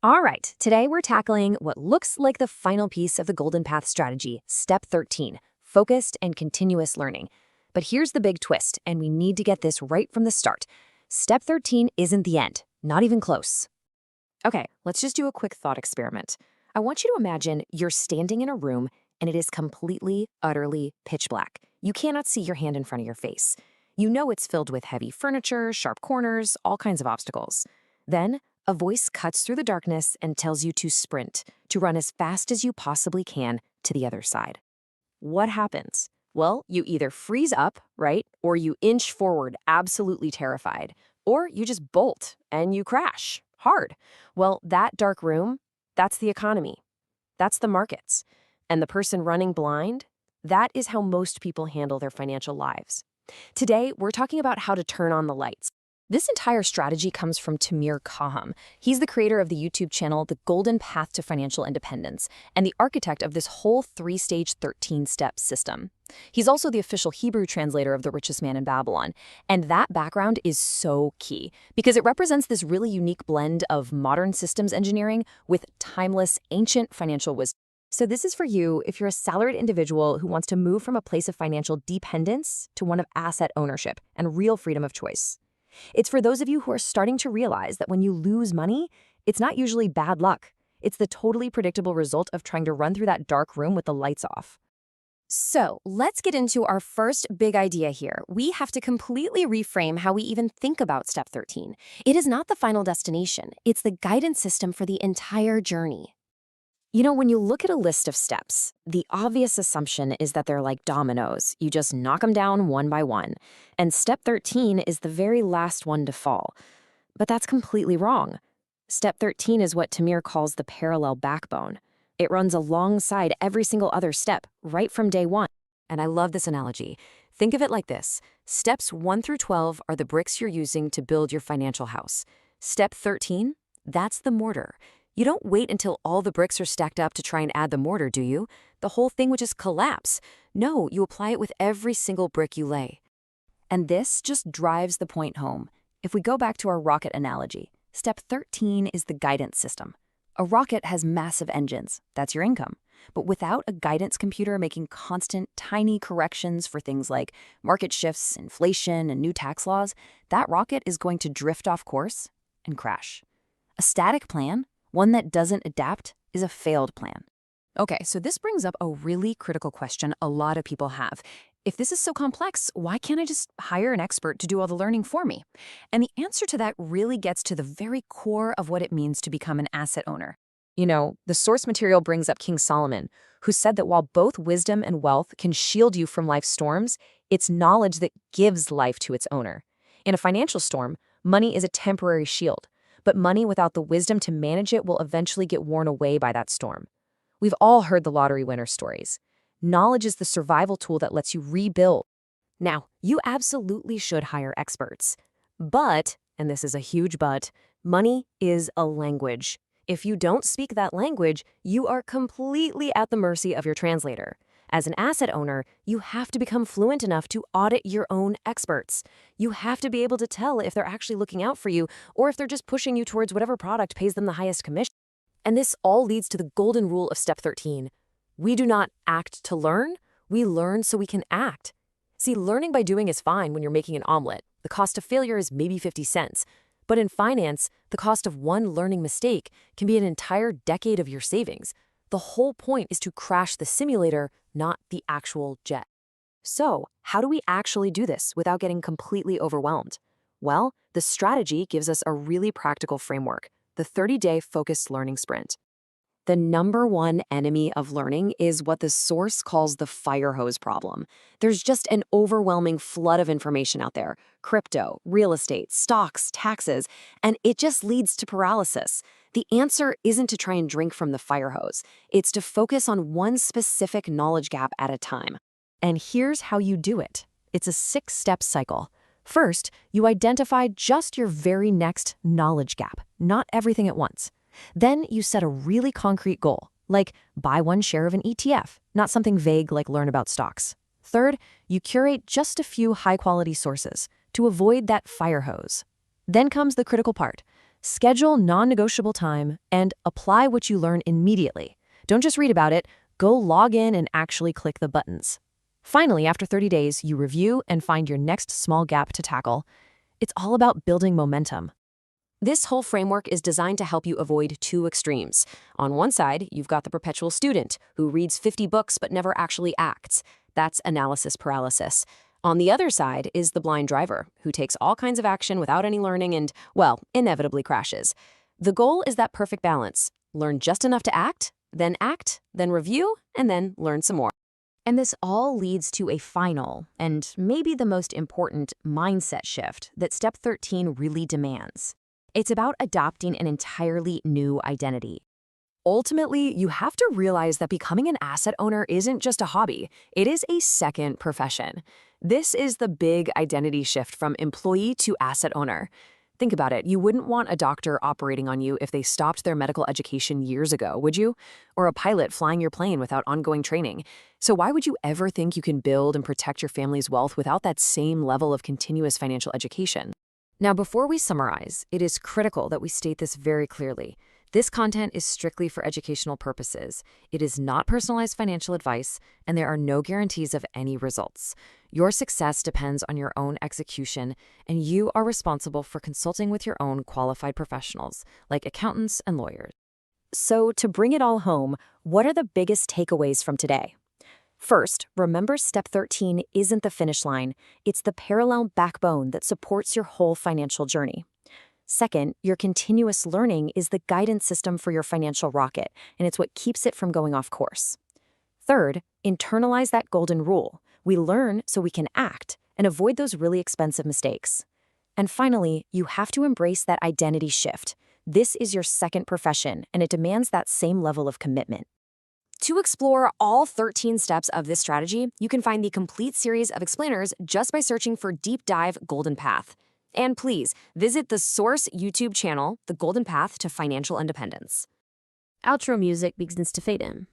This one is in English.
All right, today we're tackling what looks like the final piece of the Golden Path strategy, Step 13, focused and continuous learning. But here's the big twist, and we need to get this right from the start. Step 13 isn't the end, not even close. Okay, let's just do a quick thought experiment. I want you to imagine you're standing in a room and it is completely, utterly pitch black. You cannot see your hand in front of your face. You know it's filled with heavy furniture, sharp corners, all kinds of obstacles. Then, a voice cuts through the darkness and tells you to sprint, to run as fast as you possibly can to the other side. What happens? Well, you either freeze up, right? Or you inch forward, absolutely terrified. Or you just bolt and you crash, hard. Well, that dark room, that's the economy. That's the markets. And the person running blind, that is how most people handle their financial lives. Today, we're talking about how to turn on the lights. This entire strategy comes from Tamir Kaham. He's the creator of the YouTube channel, The Golden Path to Financial Independence, and the architect of this whole 3-stage 13-step system. He's also the official Hebrew translator of The Richest Man in Babylon, and that background is so key because it represents this really unique blend of modern systems engineering with timeless, ancient financial wisdom. So this is for you if you're a salaried individual who wants to move from a place of financial dependence to one of asset ownership and real freedom of choice. It's for those of you who are starting to realize that when you lose money, it's not usually bad luck. It's the totally predictable result of trying to run through that dark room with the lights off. So let's get into our first big idea here. We have to completely reframe how we even think about Step 13. It is not the final destination. It's the guidance system for the entire journey. You know, when you look at a list of steps, the obvious assumption is that they're like dominoes. You just knock them down one by one. And Step 13 is the very last one to fall. But that's completely wrong. Step 13 is what Tamir calls the parallel backbone. It runs alongside every single other step, right from day one. And I love this analogy. Think of it like this. Steps 1 through 12 are the bricks you're using to build your financial house. Step 13, that's the mortar. You don't wait until all the bricks are stacked up to try and add the mortar, do you? The whole thing would just collapse. No, you apply it with every single brick you lay. And this just drives the point home. If we go back to our rocket analogy, Step 13 is the guidance system. A rocket has massive engines. That's your income. But without a guidance computer making constant, tiny corrections for things like market shifts, inflation, and new tax laws, that rocket is going to drift off course and crash. A static plan, one that doesn't adapt, is a failed plan. Okay, so this brings up a really critical question a lot of people have. If this is so complex, why can't I just hire an expert to do all the learning for me? And the answer to that really gets to the very core of what it means to become an asset owner. You know, the source material brings up King Solomon, who said that while both wisdom and wealth can shield you from life's storms, it's knowledge that gives life to its owner. In a financial storm, money is a temporary shield. But money without the wisdom to manage it will eventually get worn away by that storm. We've all heard the lottery winner stories. Knowledge is the survival tool that lets you rebuild. Now, you absolutely should hire experts. But, and this is a huge but, money is a language. If you don't speak that language, you are completely at the mercy of your translator. As an asset owner, you have to become fluent enough to audit your own experts. You have to be able to tell if they're actually looking out for you or if they're just pushing you towards whatever product pays them the highest commission. And this all leads to the golden rule of Step 13. We do not act to learn, we learn so we can act. See, learning by doing is fine when you're making an omelet. The cost of failure is maybe 50 cents. But in finance, the cost of one learning mistake can be an entire decade of your savings. The whole point is to crash the simulator, not the actual jet. So, how do we actually do this without getting completely overwhelmed? Well, the strategy gives us a really practical framework, the 30-day focused learning sprint. The number one enemy of learning is what the source calls the fire hose problem. There's just an overwhelming flood of information out there, crypto, real estate, stocks, taxes, and it just leads to paralysis. The answer isn't to try and drink from the fire hose. It's to focus on one specific knowledge gap at a time. And here's how you do it. It's a 6-step cycle. First, you identify just your very next knowledge gap, not everything at once. Then you set a really concrete goal, like buy one share of an ETF, not something vague like learn about stocks. Third, you curate just a few high-quality sources to avoid that fire hose. Then comes the critical part. Schedule non-negotiable time and apply what you learn immediately. Don't just read about it, go log in and actually click the buttons. Finally, after 30 days, you review and find your next small gap to tackle. It's all about building momentum. This whole framework is designed to help you avoid two extremes. On one side, you've got the perpetual student who reads 50 books but never actually acts. That's analysis paralysis. On the other side is the blind driver who takes all kinds of action without any learning and, well, inevitably crashes. The goal is that perfect balance. Learn just enough to act, then review, and then learn some more. And this all leads to a final, and maybe the most important, mindset shift that Step 13 really demands. It's about adopting an entirely new identity. Ultimately, you have to realize that becoming an asset owner isn't just a hobby, it is a second profession. This is the big identity shift from employee to asset owner. Think about it, you wouldn't want a doctor operating on you if they stopped their medical education years ago, would you? Or a pilot flying your plane without ongoing training. So why would you ever think you can build and protect your family's wealth without that same level of continuous financial education? Now, before we summarize, it is critical that we state this very clearly. This content is strictly for educational purposes. It is not personalized financial advice, and there are no guarantees of any results. Your success depends on your own execution, and you are responsible for consulting with your own qualified professionals, like accountants and lawyers. So, to bring it all home, what are the biggest takeaways from today? First, remember Step 13 isn't the finish line. It's the parallel backbone that supports your whole financial journey. Second, your continuous learning is the guidance system for your financial rocket, and it's what keeps it from going off course. Third, internalize that golden rule. We learn so we can act and avoid those really expensive mistakes. And finally, you have to embrace that identity shift. This is your second profession, and it demands that same level of commitment. To explore all 13 steps of this strategy, you can find the complete series of explainers just by searching for Deep Dive Golden Path. And please, visit the source YouTube channel, The Golden Path to Financial Independence. Outro music begins to fade in.